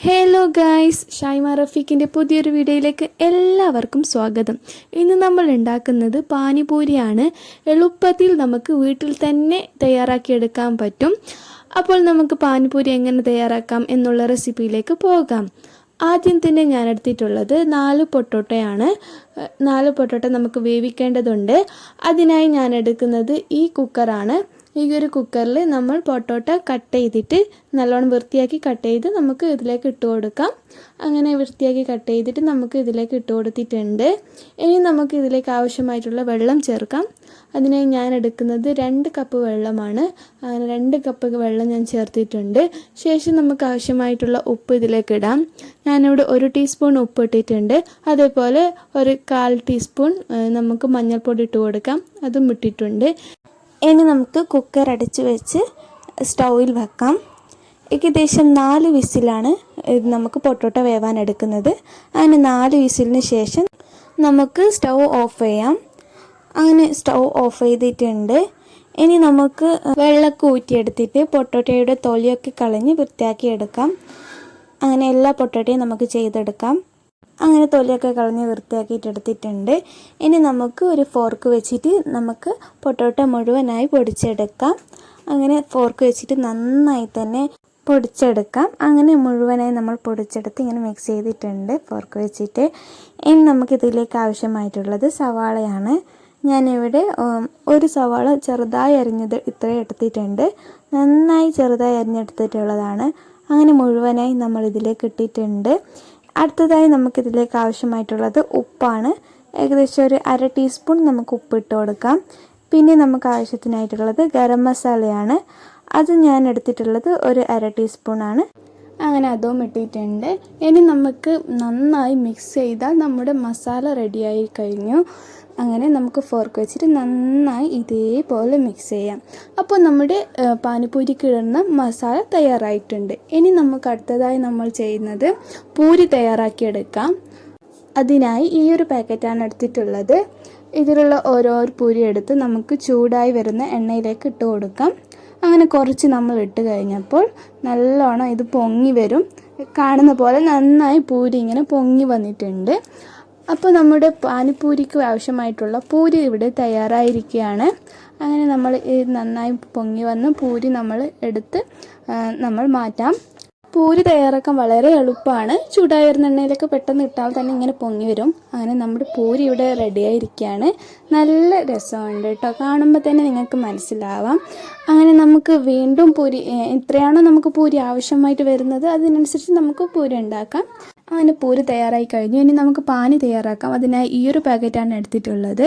Hello guys, Shaima റഫീഖിൻ്റെ പുതിയൊരു വീഡിയോയിലേക്ക് എല്ലാവർക്കും സ്വാഗതം. ഇന്ന് നമ്മൾ ഉണ്ടാക്കുന്നത് പാനിപൂരിയാണ്. എളുപ്പത്തിൽ നമുക്ക് വീട്ടിൽ തന്നെ തയ്യാറാക്കിയെടുക്കാൻ പറ്റും. അപ്പോൾ നമുക്ക് പാനിപൂരി എങ്ങനെ തയ്യാറാക്കാം എന്നുള്ള റെസിപ്പിയിലേക്ക് പോകാം. ആദ്യം തന്നെ ഞാൻ എടുത്തിട്ടുള്ളത് 4 പൊട്ടോട്ടയാണ്. 4 പൊട്ടോട്ട നമുക്ക് വേവിക്കേണ്ടതുണ്ട്. അതിനായി ഞാൻ എടുക്കുന്നത് ഈ കുക്കറാണ്. ഈ ഒരു കുക്കറിൽ നമ്മൾ പൊട്ടോട്ട കട്ട് ചെയ്തിട്ട് നല്ലോണം വൃത്തിയാക്കി കട്ട് ചെയ്ത് നമുക്ക് ഇതിലേക്ക് ഇട്ട് കൊടുക്കാം. അങ്ങനെ വൃത്തിയാക്കി കട്ട് ചെയ്തിട്ട് നമുക്ക് ഇതിലേക്ക് ഇട്ട് കൊടുത്തിട്ടുണ്ട്. ഇനി നമുക്ക് ഇതിലേക്ക് ആവശ്യമായിട്ടുള്ള വെള്ളം ചേർക്കാം. അതിനായി ഞാൻ എടുക്കുന്നത് 2 കപ്പ് വെള്ളമാണ്. അങ്ങനെ 2 കപ്പ് വെള്ളം ഞാൻ ചേർത്തിട്ടുണ്ട്. ശേഷം നമുക്ക് ആവശ്യമായിട്ടുള്ള ഉപ്പ് ഇതിലേക്ക് ഇടാം. ഞാനിവിടെ 1 ടീസ്പൂൺ ഉപ്പ് ഇട്ടിട്ടുണ്ട്. അതേപോലെ ഒരു 1/4 ടീസ്പൂൺ നമുക്ക് മഞ്ഞൾപ്പൊടി ഇട്ട് കൊടുക്കാം, അതും ഇട്ടിട്ടുണ്ട്. ഇനി നമുക്ക് കുക്കർ അടച്ച് വെച്ച് സ്റ്റൗവിൽ വെക്കാം. ഏകദേശം 4 വിസിലാണ് നമുക്ക് പൊട്ടോട്ട വേവാൻ എടുക്കുന്നത്. അങ്ങനെ 4 വിസിലിന് ശേഷം നമുക്ക് സ്റ്റൗ ഓഫ് ചെയ്യാം. അങ്ങനെ സ്റ്റൗ ഓഫ് ചെയ്തിട്ടുണ്ട്. ഇനി നമുക്ക് വെള്ളമൊക്കെ ഊറ്റിയെടുത്തിട്ട് പൊട്ടോട്ടയുടെ തൊലിയൊക്കെ കളഞ്ഞ് വൃത്തിയാക്കി എടുക്കാം. അങ്ങനെ എല്ലാ പൊട്ടോട്ടയും നമുക്ക് ചെയ്തെടുക്കാം. അങ്ങനെ തൊലിയൊക്കെ കളഞ്ഞ് വൃത്തിയാക്കിയിട്ട് എടുത്തിട്ടുണ്ട്. ഇനി നമുക്ക് ഒരു ഫോർക്ക് വെച്ചിട്ട് നമുക്ക് പൊട്ടോട്ട മുഴുവനായി പൊടിച്ചെടുക്കാം. അങ്ങനെ ഫോർക്ക് വെച്ചിട്ട് നന്നായി തന്നെ പൊടിച്ചെടുക്കാം. അങ്ങനെ മുഴുവനായി നമ്മൾ പൊടിച്ചെടുത്ത് ഇങ്ങനെ മിക്സ് ചെയ്തിട്ടുണ്ട് ഫോർക്ക് വെച്ചിട്ട്. ഇനി നമുക്കിതിലേക്ക് ആവശ്യമായിട്ടുള്ളത് സവാളയാണ്. ഞാനിവിടെ 1 സവാള ചെറുതായി അരിഞ്ഞത് ഇത്രയും എടുത്തിട്ടുണ്ട്. നന്നായി ചെറുതായി അരിഞ്ഞെടുത്തിട്ടുള്ളതാണ്. അങ്ങനെ മുഴുവനായി നമ്മൾ ഇതിലേക്ക് ഇട്ടിട്ടുണ്ട്. അടുത്തതായി നമുക്കിതിലേക്ക് ആവശ്യമായിട്ടുള്ളത് ഉപ്പാണ്. ഏകദേശം ഒരു 1/2 ടീസ്പൂൺ നമുക്ക് ഉപ്പ് ഇട്ട് കൊടുക്കാം. പിന്നെ നമുക്ക് ആവശ്യത്തിനായിട്ടുള്ളത് ഗരം മസാലയാണ്. അത് ഞാൻ എടുത്തിട്ടുള്ളത് ഒരു 1/2 ടീസ്പൂണാണ്. അങ്ങനെ അതും ഇട്ടിട്ടുണ്ട്. ഇനി നമുക്ക് നന്നായി മിക്സ് ചെയ്താൽ നമ്മുടെ മസാല റെഡിയായി കഴിഞ്ഞു. അങ്ങനെ നമുക്ക് ഫോർക്ക് വെച്ചിട്ട് നന്നായി ഇതേപോലെ മിക്സ് ചെയ്യാം. അപ്പോൾ നമ്മുടെ പാനിപൂരിക്ക് ഇടുന്ന മസാല തയ്യാറായിട്ടുണ്ട്. ഇനി നമുക്ക് അടുത്തതായി നമ്മൾ ചെയ്യുന്നത് പൂരി തയ്യാറാക്കിയെടുക്കാം. അതിനായി ഈ ഒരു പാക്കറ്റാണ് എടുത്തിട്ടുള്ളത്. ഇതിലുള്ള ഓരോ പൂരി എടുത്ത് നമുക്ക് ചൂടായി വരുന്ന എണ്ണയിലേക്ക് ഇട്ട് കൊടുക്കാം. അങ്ങനെ കുറച്ച് നമ്മൾ ഇട്ട് കഴിഞ്ഞപ്പോൾ നല്ലോണം ഇത് പൊങ്ങി വരും. കാണുന്ന പോലെ നന്നായി പൂരി ഇങ്ങനെ പൊങ്ങി വന്നിട്ടുണ്ട്. അപ്പോൾ നമ്മുടെ പാനിപൂരിക്ക് ആവശ്യമായിട്ടുള്ള പൂരി ഇവിടെ തയ്യാറായിരിക്കുകയാണ്. അങ്ങനെ നമ്മൾ നന്നായി പൊങ്ങി വന്ന് പൂരി നമ്മൾ എടുത്ത് നമ്മൾ മാറ്റാം. പൂരി തയ്യാറാക്കാൻ വളരെ എളുപ്പമാണ്. ചൂടായി വരുന്ന എണ്ണയിലേക്ക് പെട്ടെന്ന് ഇട്ടാൽ തന്നെ ഇങ്ങനെ പൊങ്ങി വരും. അങ്ങനെ നമ്മുടെ പൂരി ഇവിടെ റെഡിയായിരിക്കുകയാണ്. നല്ല രസമുണ്ട് കേട്ടോ, കാണുമ്പോൾ തന്നെ നിങ്ങൾക്ക് മനസ്സിലാവാം. അങ്ങനെ നമുക്ക് വീണ്ടും പൂരി എത്രയാണോ നമുക്ക് പൂരി ആവശ്യമായിട്ട് വരുന്നത് അതിനനുസരിച്ച് നമുക്ക് പൂരി ഉണ്ടാക്കാം. അങ്ങനെ പൂരി തയ്യാറായി കഴിഞ്ഞു. ഇനി നമുക്ക് പാനി തയ്യാറാക്കാം. അതിനായി ഈ ഒരു പാക്കറ്റാണ് എടുത്തിട്ടുള്ളത്.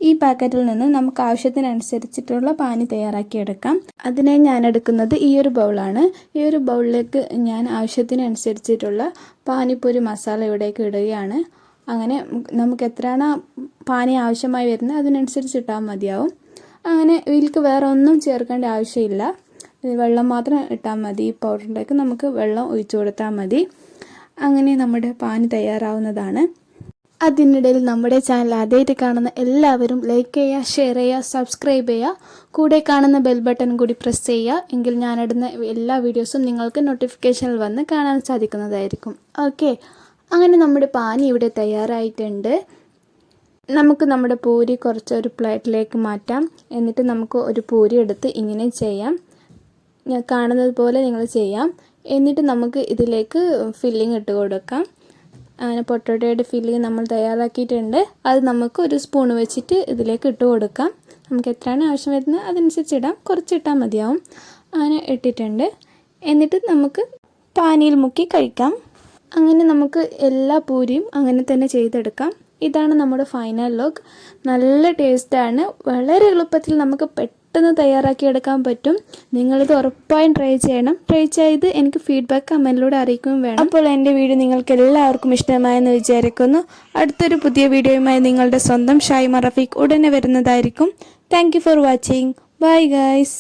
ഈ പാക്കറ്റിൽ നിന്ന് നമുക്ക് ആവശ്യത്തിനനുസരിച്ചിട്ടുള്ള പാനി തയ്യാറാക്കിയെടുക്കാം. അതിനായി ഞാൻ എടുക്കുന്നത് ഈ ഒരു ബൗളാണ്. ഈ ഒരു ബൗളിലേക്ക് ഞാൻ ആവശ്യത്തിനനുസരിച്ചിട്ടുള്ള പാനിപ്പൂരി മസാല ഇവിടേക്ക് ഇടുകയാണ്. അങ്ങനെ നമുക്ക് എത്രയാണ് പാനി ആവശ്യമായി വരുന്നത് അതിനനുസരിച്ച് ഇട്ടാൽ മതിയാവും. അങ്ങനെ ഇതിലേക്ക് വേറെ ഒന്നും ചേർക്കേണ്ട ആവശ്യമില്ല. വെള്ളം മാത്രം ഇട്ടാൽ മതി. ഈ പൗഡറിലേക്ക് നമുക്ക് വെള്ളം ഒഴിച്ചു കൊടുത്താൽ മതി. അങ്ങനെ നമ്മുടെ പാനി തയ്യാറാവുന്നതാണ്. അതിനിടയിൽ നമ്മുടെ ചാനൽ ആദ്യമായിട്ട് കാണുന്ന എല്ലാവരും ലൈക്ക് ചെയ്യുക, ഷെയർ ചെയ്യുക, സബ്സ്ക്രൈബ് ചെയ്യുക. കൂടെ കാണുന്ന ബെൽ ബട്ടൺ കൂടി പ്രസ് ചെയ്യുക. എങ്കിൽ ഞാനിടുന്ന എല്ലാ വീഡിയോസും നിങ്ങൾക്ക് നോട്ടിഫിക്കേഷനിൽ വന്ന് കാണാൻ സാധിക്കുന്നതായിരിക്കും. ഓക്കെ, അങ്ങനെ നമ്മുടെ പാനി ഇവിടെ തയ്യാറായിട്ടുണ്ട്. നമുക്ക് നമ്മുടെ പൂരി കുറച്ചൊരു പ്ലേറ്റിലേക്ക് മാറ്റാം. എന്നിട്ട് നമുക്ക് ഒരു പൂരി എടുത്ത് ഇങ്ങനെ ചെയ്യാം. ഞാൻ കാണുന്നത് പോലെ നിങ്ങൾ ചെയ്യാം. എന്നിട്ട് നമുക്ക് ഇതിലേക്ക് ഫില്ലിങ് ഇട്ട് കൊടുക്കാം. അങ്ങനെ പൊട്ടോട്ടയുടെ ഫില്ലിങ് നമ്മൾ തയ്യാറാക്കിയിട്ടുണ്ട്. അത് നമുക്ക് ഒരു സ്പൂൺ വെച്ചിട്ട് ഇതിലേക്ക് ഇട്ട് കൊടുക്കാം. നമുക്ക് എത്രയാണ് ആവശ്യം വരുന്നത് അതനുസരിച്ച് ഇടാം. കുറച്ചിട്ടാൽ മതിയാവും. അങ്ങനെ ഇട്ടിട്ടുണ്ട്. എന്നിട്ട് നമുക്ക് പാനിയിൽ മുക്കി കഴിക്കാം. അങ്ങനെ നമുക്ക് എല്ലാ പൂരിയും അങ്ങനെ തന്നെ ചെയ്തെടുക്കാം. ഇതാണ് നമ്മുടെ ഫൈനൽ ലുക്ക്. നല്ല ടേസ്റ്റാണ്. വളരെ എളുപ്പത്തിൽ നമുക്ക് പെട്ടെന്ന് തയ്യാറാക്കിയെടുക്കാൻ പറ്റും. നിങ്ങളിത് ഉറപ്പായും ട്രൈ ചെയ്യണം. ട്രൈ ചെയ്ത് എനിക്ക് ഫീഡ്ബാക്ക് കമൻറ്റിലൂടെ അറിയിക്കുകയും വേണം. അപ്പോൾ എൻ്റെ വീഡിയോ നിങ്ങൾക്ക് എല്ലാവർക്കും ഇഷ്ടമായെന്ന് വിചാരിക്കുന്നു. അടുത്തൊരു പുതിയ വീഡിയോയുമായി നിങ്ങളുടെ സ്വന്തം ഷൈമ റഫീഖ് ഉടനെ വരുന്നതായിരിക്കും. Thank you for watching. Bye guys.